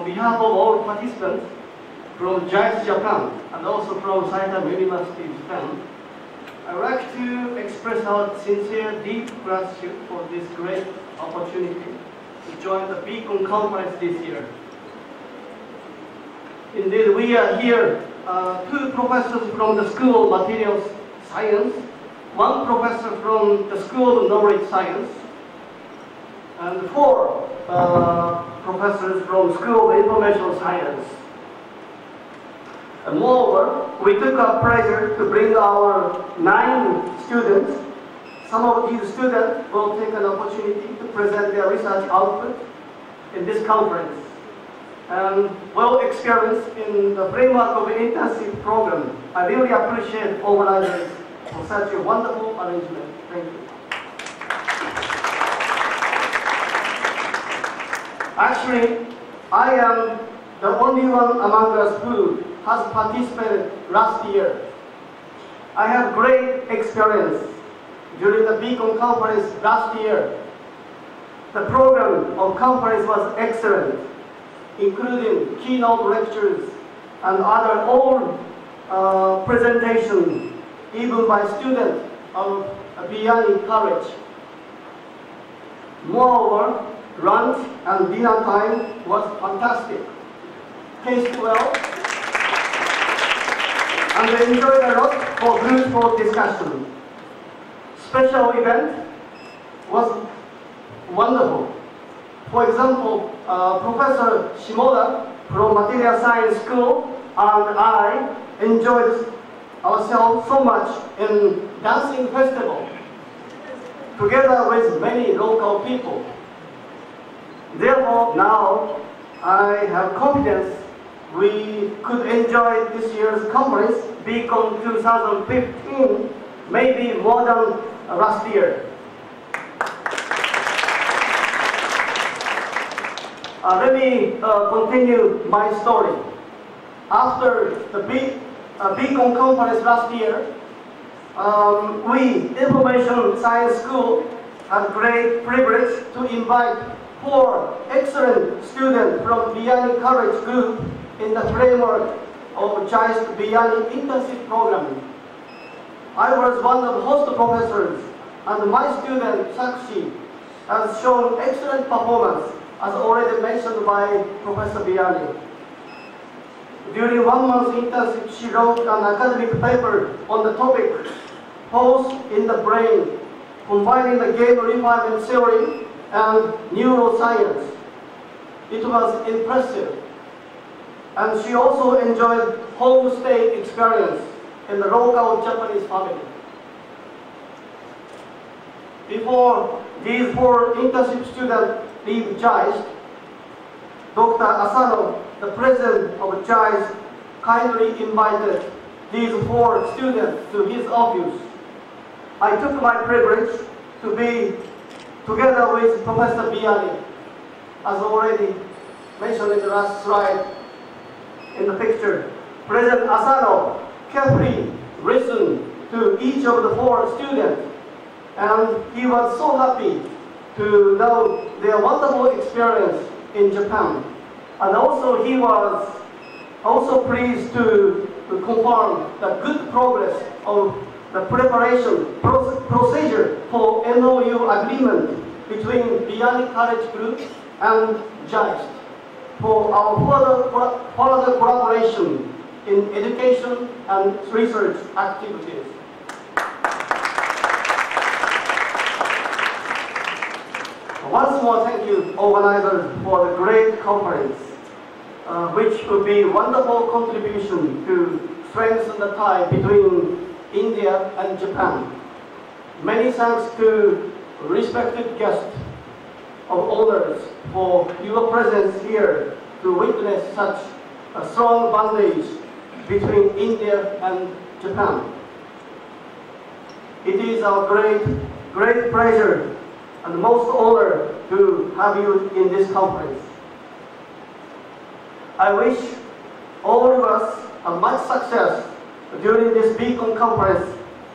behalf of all participants from JICE Japan and also from Saitama University Japan, I would like to express our sincere, deep gratitude for this great opportunity to join the BICON conference this year. Indeed, we are here, two professors from the School of Materials Science, one professor from the School of Knowledge Science, and four professors from School of Information Science. And moreover, we took our pleasure to bring our 9 students. Some of these students will take an opportunity to present their research output in this conference. And well experienced in the framework of an intensive program. I really appreciate organizers for such a wonderful arrangement. Thank you. Actually, I am the only one among us who has participated last year. I have great experience during the BICON conference last year. The program of conference was excellent, including keynote lectures and other all presentations, even by students of Biyani College. Moreover, lunch and dinner time was fantastic. Tasted well, and we enjoyed a lot for fruitful discussion. Special event was wonderful. For example, Professor Shimoda from Material Science School and I enjoyed ourselves so much in dancing festival together with many local people. Therefore, now I have confidence we could enjoy this year's conference, BICON 2015, maybe more than last year. Let me continue my story. After the BICON conference last year, we, Information Science School, had great privilege to invite 4 excellent students from Biyani College Group in the framework of JICE Biyani Intensive Program. I was one of the host professors, and my student, Sakshi, has shown excellent performance, as already mentioned by Professor Biyani. During 1 month internship, she wrote an academic paper on the topic, Pulse in the Brain, combining the game refinement theory and neuroscience. It was impressive. And she also enjoyed homestay experience in the local Japanese family. Before these 4 internship students leave JICE, Dr. Asano, the president of JICE, kindly invited these 4 students to his office. I took my privilege to be together with Professor Biyani, as already mentioned in the last slide in the picture. President Asano carefully listened to each of the 4 students, and he was so happy to know their wonderful experience in Japan. And also he was also pleased to confirm the good progress of the preparation procedure for MOU agreement between Biyani College Group and JICE for our further collaboration in education and research activities. Once more, thank you, organizers, for the great conference, which will be a wonderful contribution to strengthen the tie between India and Japan. Many thanks to respected guests of honors for your presence here to witness such a strong bondage between India and Japan. It is our great pleasure and most honor to have you in this conference. I wish all of us much success during this BICON conference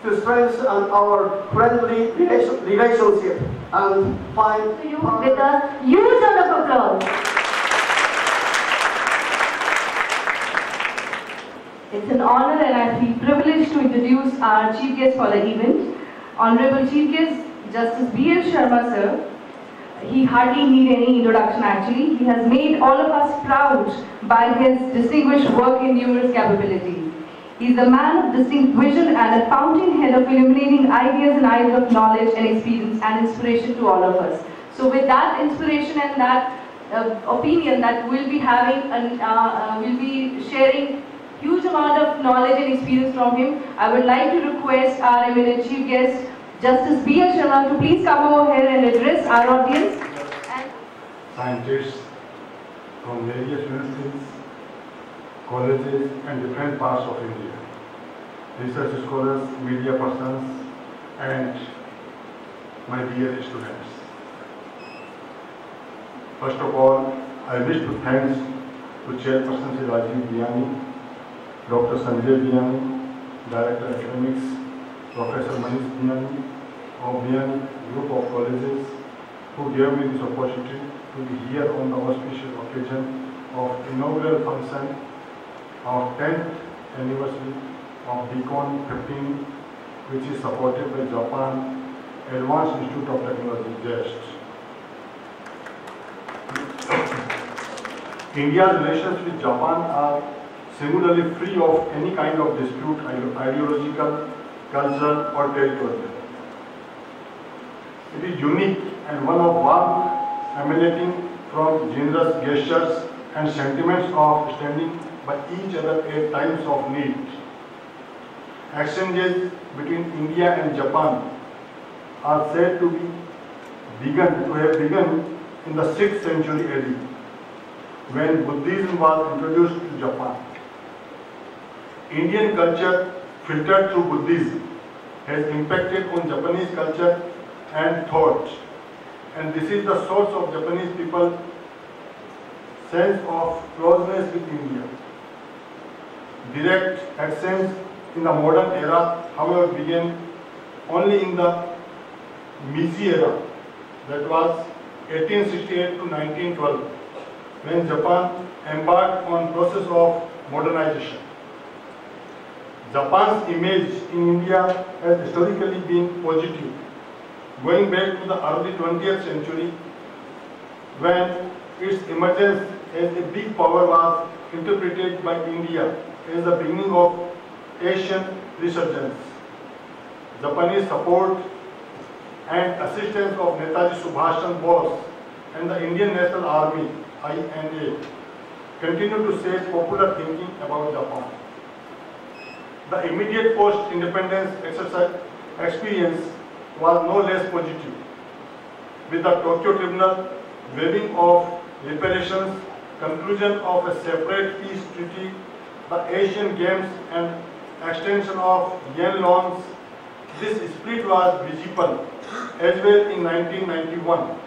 to strengthen our friendly relationship and find with a huge round of applause. It's an honor and I feel privileged to introduce our Chief Guest for the event. Honorable Chief Guest, Justice B.L. Sharma sir. He hardly need any introduction actually. He has made all of us proud by his distinguished work in numerous capabilities. He is a man of distinct vision and a fountainhead of illuminating ideas and eyes of knowledge and experience and inspiration to all of us. So with that inspiration and that opinion that we'll be having and we'll be sharing huge amount of knowledge and experience from him, I would like to request our eminent Chief Guest, Justice B.L. Sharma, to please come over here and address our audience. Scientists from various universities, colleges and different parts of India, research scholars, media persons and my dear students. First of all, I wish to thank to Chairperson Biyani, Dr. Sanjay Biyani, Director Academics, Professor Manish Biyani of Biyani Group of Colleges, who gave me this opportunity to be here on the auspicious occasion of inaugural function of 10th anniversary of BICON 15, which is supported by Japan Advanced Institute of Technology, JEST. India's relations with Japan are singularly free of any kind of dispute, ideological, cultural or territorial. It is unique and one of warmth emanating from generous gestures and sentiments of standing by each other at times of need. Exchanges between India and Japan are said to have begun in the 6th century AD, when Buddhism was introduced to Japan. Indian culture filtered through Buddhism has impacted on Japanese culture and thought, and this is the source of Japanese people's sense of closeness with India. Direct exchange in the modern era, however, began only in the Meiji era, that was 1868 to 1912, when Japan embarked on process of modernization. Japan's image in India has historically been positive, going back to the early 20th century, when its emergence as a big power was interpreted by India as the beginning of Asian resurgence. Japanese support and assistance of Netaji Subhash Chandra Bose and the Indian National Army, INA, continue to shape popular thinking about Japan. The immediate post-independence experience was no less positive, with the Tokyo Tribunal waiving of reparations, conclusion of a separate peace treaty, the Asian Games and extension of yen loans. This split was visible as well in 1991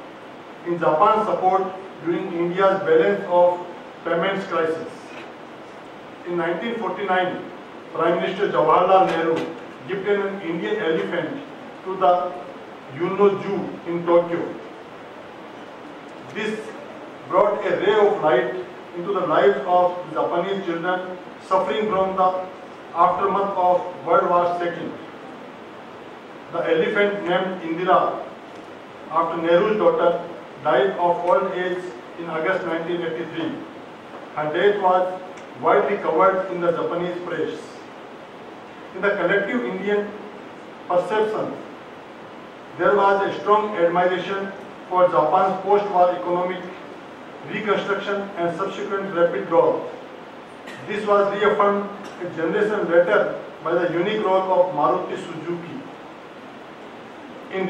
in Japan's support during India's balance of payments crisis. In 1949, Prime Minister Jawaharlal Nehru gifted an Indian elephant to the Yuno Zoo in Tokyo. This brought a ray of light into the lives of Japanese children suffering from the aftermath of World War II. The elephant named Indira, after Nehru's daughter, died of old age in August 1983. Her death was widely covered in the Japanese press. In the collective Indian perception, there was a strong admiration for Japan's post-war economic reconstruction and subsequent rapid growth. This was reaffirmed a generation later by the unique role of Maruti Suzuki in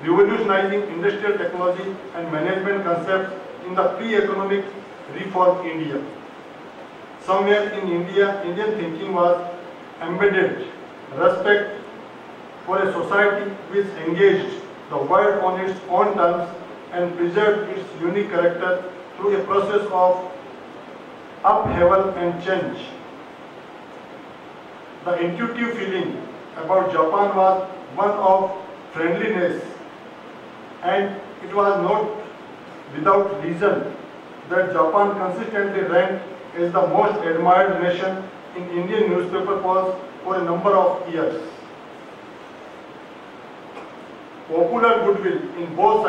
revolutionizing industrial technology and management concepts in the pre-economic reform India. Somewhere in India, Indian thinking was embedded respect for a society which engaged the world on its own terms and preserved its unique character through a process of upheaval and change. The intuitive feeling about Japan was one of friendliness, and it was not without reason that Japan consistently ranked as the most admired nation in Indian newspaper polls for a number of years. Popular goodwill in both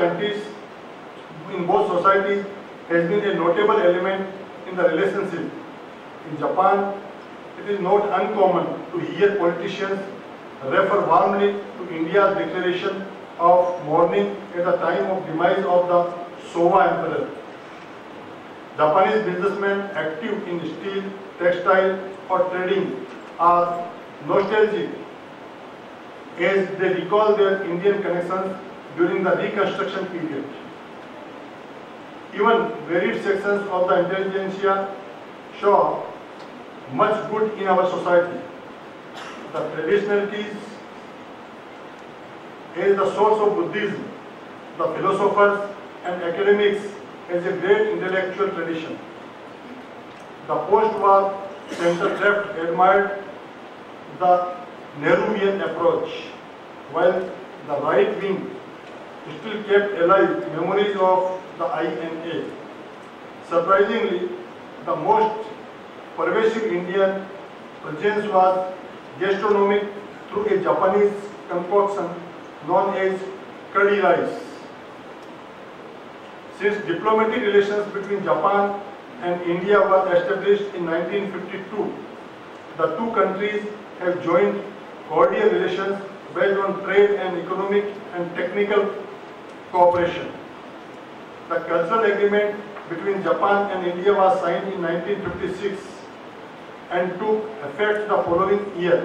societies has been a notable element in the relationship. In Japan, it is not uncommon to hear politicians refer warmly to India's declaration of mourning at the time of demise of the Showa Emperor. Japanese businessmen active in steel, textile or trading are nostalgic as they recall their Indian connections during the Reconstruction period. Even varied sections of the intelligentsia show much good in our society. The traditionalities as the source of Buddhism, the philosophers and academics as a great intellectual tradition. The post-war center left admired the Nehruvian approach, while the right wing still kept alive memories of the INA. Surprisingly, the most pervasive Indian presence was gastronomic through a Japanese concoction known as curry rice. Since diplomatic relations between Japan and India were established in 1952, the two countries have joined cordial relations based on trade and economic and technical cooperation. The cultural agreement between Japan and India was signed in 1956 and took effect the following year.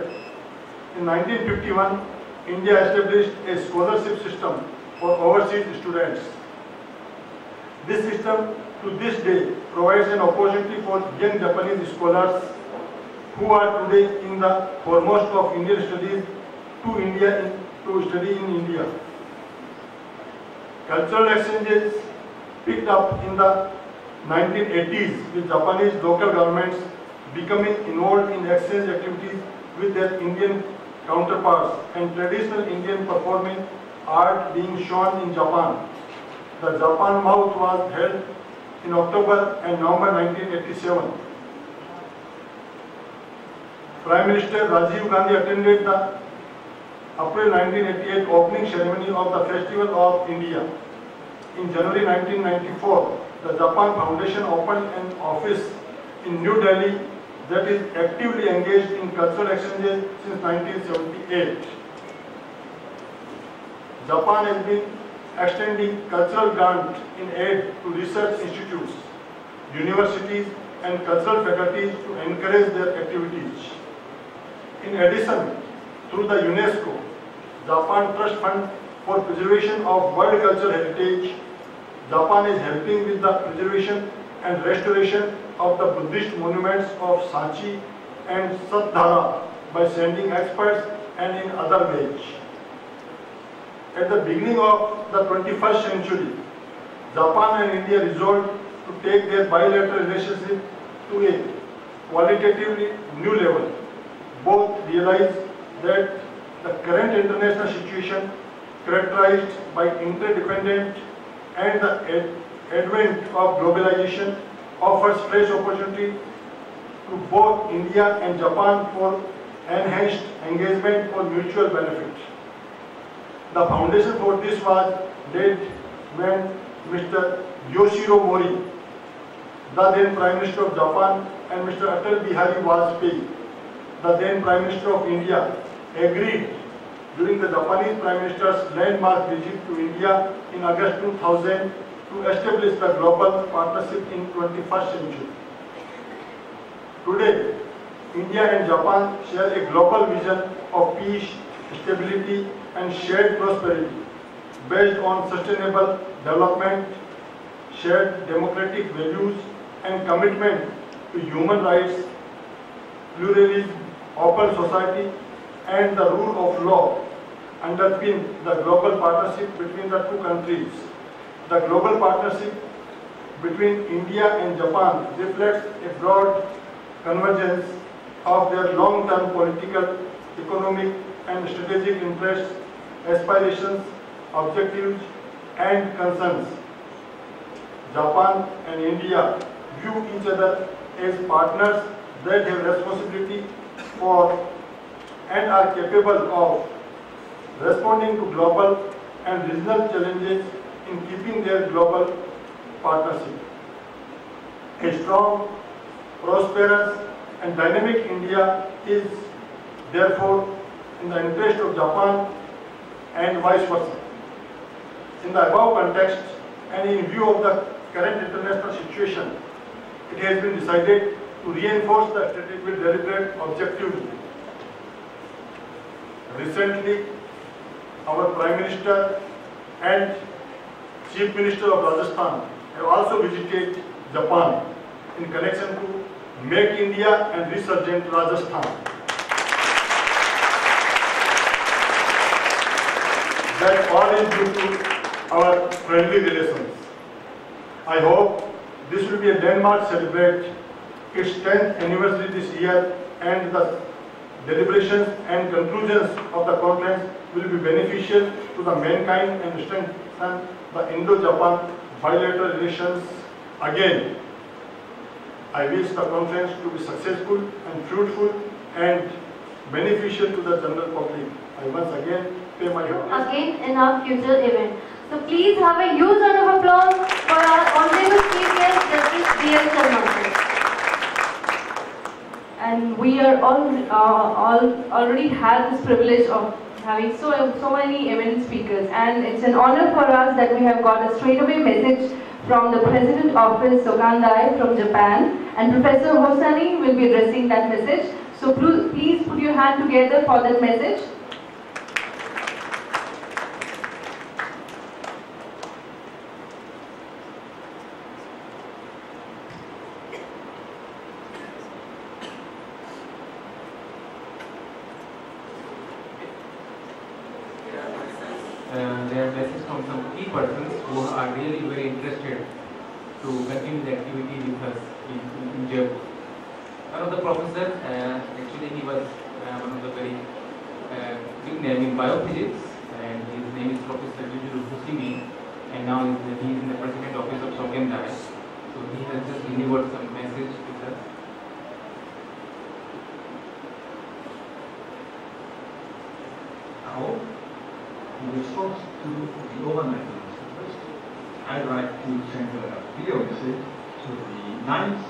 In 1951, India established a scholarship system for overseas students. This system to this day provides an opportunity for young Japanese scholars who are today in the foremost of Indian studies to study in India. Cultural exchanges picked up in the 1980s with Japanese local governments becoming involved in exchange activities with their Indian counterparts and traditional Indian performing art being shown in Japan. The Japan Mouth was held in October and November 1987. Prime Minister Rajiv Gandhi attended the April 1988 opening ceremony of the Festival of India. In January 1994, the Japan Foundation opened an office in New Delhi that is actively engaged in cultural exchanges since 1978. Japan has been extending cultural grants in aid to research institutes, universities and cultural faculties to encourage their activities. In addition, through the UNESCO, Japan Trust Fund for Preservation of World Cultural Heritage, Japan is helping with the preservation and restoration of the Buddhist monuments of Sachi and Satdhara by sending experts and in other ways. At the beginning of the 21st century, Japan and India resolved to take their bilateral relationship to a qualitatively new level. Both realized that the current international situation, characterized by interdependent and the advent of globalization, offers fresh opportunity to both India and Japan for enhanced engagement for mutual benefit. The foundation for this was laid when Mr. Yoshiro Mori, the then Prime Minister of Japan, and Mr. Atal Bihari Vajpayee, the then Prime Minister of India, agreed during the Japanese Prime Minister's landmark visit to India in August 2000 to establish the global partnership in 21st century. Today, India and Japan share a global vision of peace, stability and shared prosperity based on sustainable development, shared democratic values and commitment to human rights, pluralism, open society and the rule of law underpin the global partnership between the two countries. The global partnership between India and Japan reflects a broad convergence of their long-term political, economic and strategic interests, aspirations, objectives and concerns. Japan and India view each other as partners that have responsibility for and are capable of responding to global and regional challenges in keeping their global partnership. A strong, prosperous and dynamic India is therefore in the interest of Japan and vice versa. In the above context and in view of the current international situation, it has been decided to reinforce the strategic will deliberate objectively. Recently, our Prime Minister and Chief Minister of Rajasthan have also visited Japan in connection to Make India and Resurgent Rajasthan. That all is due to our friendly relations. I hope this will be a landmark celebrate its 10th anniversary this year, and the deliberations and conclusions of the conference will be beneficial to the mankind and strengthen the Indo-Japan bilateral relations again. I wish the conference to be successful and fruitful and beneficial to the general public. I once again pay my homage. Again in our future event. So please have a huge round of applause for our honorable chief guest, Justice B.L. Sharma. And we are already had this privilege of having so many eminent speakers, and it's an honor for us that we have got a straightaway message from the President Office Sogandai from Japan, and Professor Hosani will be addressing that message. So please put your hand together for that message. There are messages from some key persons who are really very interested to continue the activity with us in Jaipur. One of the professors, actually he was one of the very big name in biophysics, and his name is Professor Hiroyuki, and now he is in the President Office of Sogandai. So he has just delivered some message with us. Now, in response to the overnight request, I'd like to send a video message to the 9th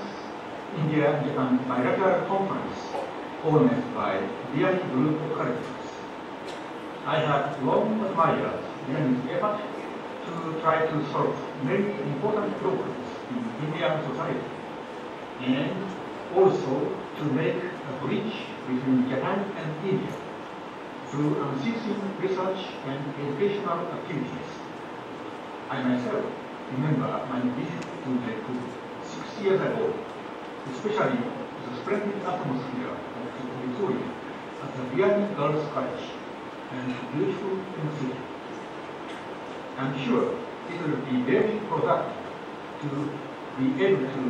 India-Japan Bilateral Conference organized by Biyani Group of Colleges. I have long admired Biyani's effort to try to solve many important problems in Indian society, and also to make a bridge between Japan and India through unceasing research and educational activities. I myself remember my visit to Jaipur 6 years ago, especially the splendid atmosphere of the auditorium at the Biyani Girls' College and beautiful institute. I'm sure it will be very productive to be able to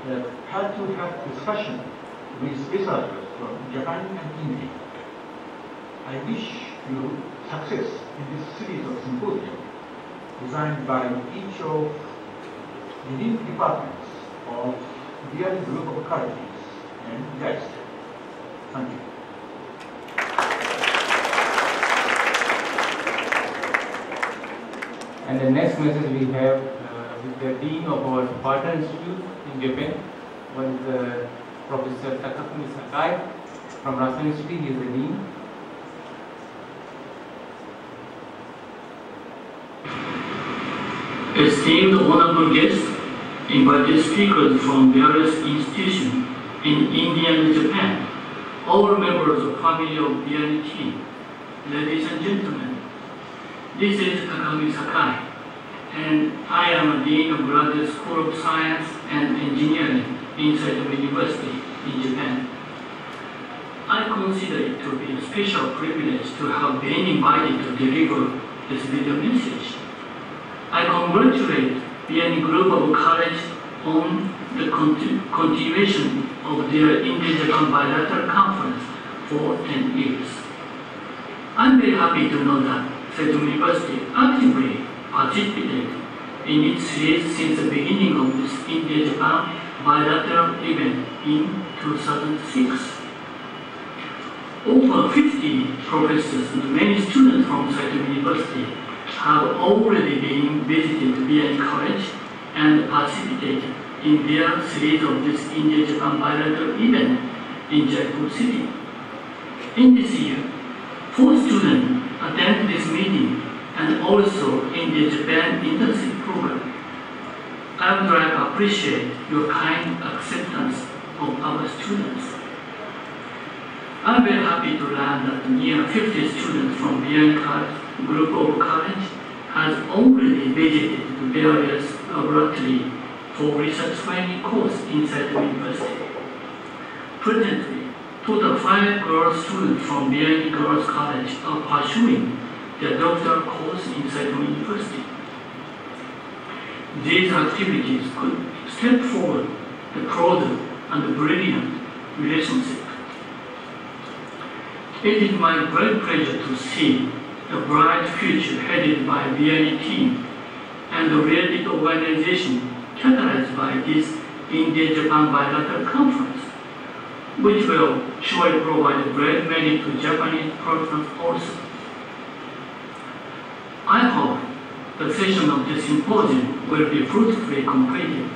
have heart-to-heart discussion with researchers from Japan and India. I wish you success in this series of symposium designed by each of the leading departments of Biyani Group of Colleges and guests. Thank you. And the next message we have with the Dean of our partner institute in Japan, one is Professor Takafumi Sakai from Rajasthan Institute. He is the Dean. Esteemed honorable guests, invited speakers from various institutions in India and Japan, all members of family of Biyani team, ladies and gentlemen, this is Takafumi Sakai, and I am a Dean of Graduate School of Science and Engineering in Saitama University in Japan. I consider it to be a special privilege to have been invited to deliver this video message. I congratulate Biyani Group of College on the continuation of their India-Japan Bilateral Conference for 10 years. I'm very happy to know that Saitama University actively participated in its series since the beginning of this India-Japan Bilateral event in 2006. Over 50 professors and many students from Saito University have already been visited Biyani College and participated in their series of this India-Japan bilateral event in Jaipur city. In this year, 4 students attended this meeting and also India-Japan internship program. I would like to appreciate your kind acceptance of our students. I'm very happy to learn that near 50 students from Biyani group of college has already visited the various laboratories for research training course inside the university. Presently, total 5 girl students from Biyani Girls College are pursuing their doctoral course inside the university. These activities could step forward the closer and brilliant relationship. It is my great pleasure to see the bright future headed by Biyani team and the related organization catalyzed by this India-Japan bilateral conference, which will surely provide a great merit to Japanese persons also. I hope the session of this symposium will be fruitfully completed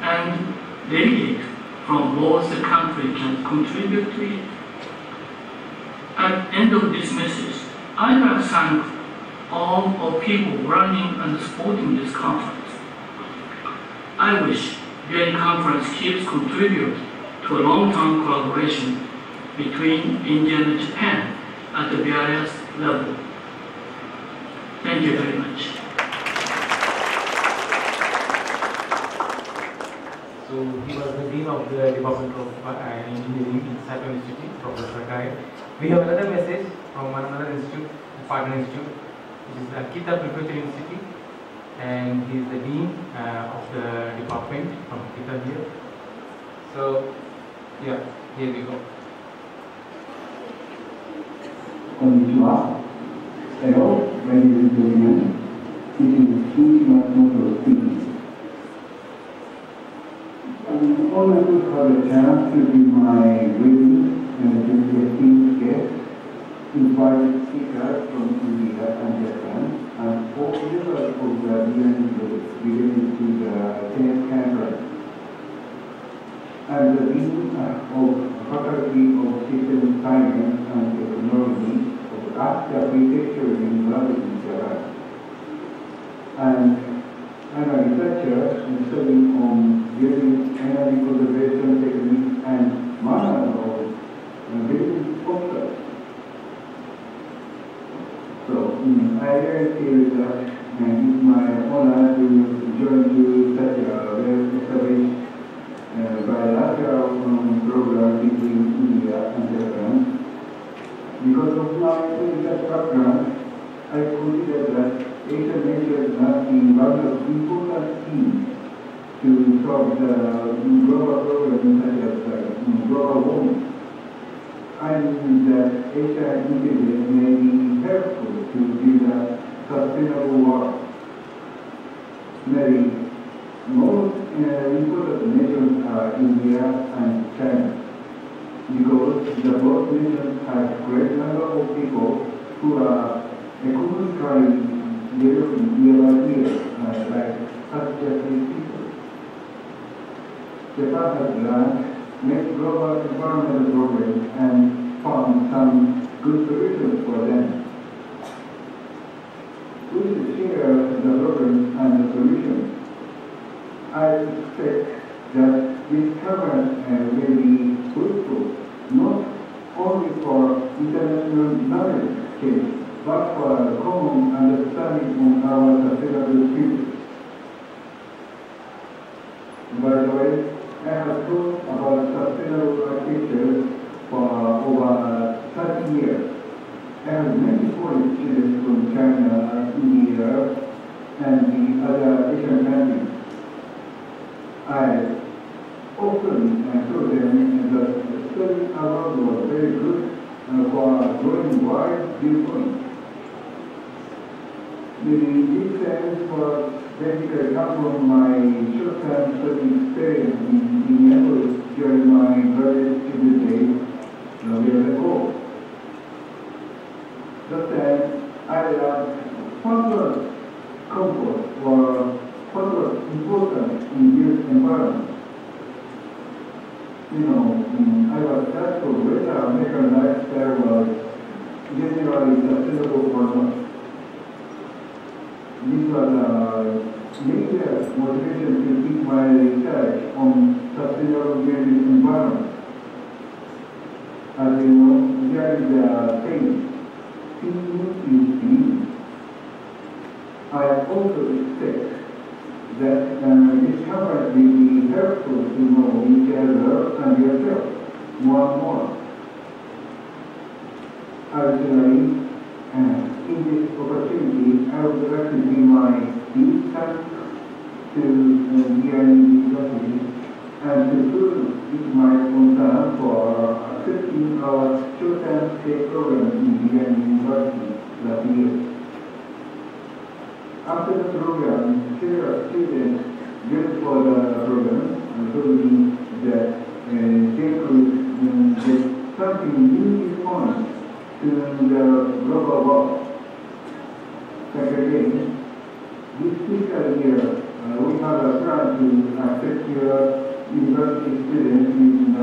and delegates from both the countries can contribute to it. At the end of this message, I would like to thank all of people running and supporting this conference. I wish Biyani Conference keeps contributing to a long-term collaboration between India and Japan at the various levels. Thank you very much. So he was the Dean of the Department of Engineering in Saito Institute, Professor Kai. We have another message from another institute, partner institute, which is the Akita Prefecture Institute, and he is the Dean of the department from Akita here. So, yeah, here we go. Konnichiwa. Hello, ladies and gentlemen. This is Hiroyuki speaking. I'm honored to have a chance to give my greetings and to be esteemed guests, invited speakers from India and Japan, and all members of the Biyani group related to the 10th conference. I'm the Dean of Faculty of System Science and Technology of Akita Prefecture University, Japan. And I'm a researcher studying on building energy conservation techniques and manner of building structures. So I really feel that it's my honor to join you such a well-established bilateral program between India and Japan. Because of my research background, I consider that Asian nations must be one of the important teams to solve the global problems such as global warming. I mean that Asian intelligence may be helpful to build a sustainable world. Maybe most important nations are India and China, because the both nations have great number of people who are economically developing year by year, like such Japanese people. Japan has learned make global environmental problems and found some good solutions for them. We should share the problems and the solutions. I expect that this conference will be fruitful, not only for international knowledge exchange, but for a common understanding of our sustainable future. By the way, I have thought about sustainable architecture for over 30 years. I have many foreign students from China, India, and the other Asian countries. I often told them that studying abroad was very good for growing wide viewpoint. These things was basically come from my short-term study experience in Minneapolis during my graduate student days years ago. That time, I learned what was comfort or what was important in this environment. I was doubtful whether American lifestyle was generally sustainable or not. This was a major motivation to keep my research on sustainable building environment. As you know, there is a saying, seeing is believing. I also expect that this conference will be helpful to know each other and yourself more and more. Additionally, in this opportunity, I would like to give my deep thanks to Biyani University and to prove my concern for accepting our short-term stay program in Biyani University last year. After the program, several students built for the program told me that they could get something new response to the global world. Secondly, this fiscal year, we have a plan to accept your university students with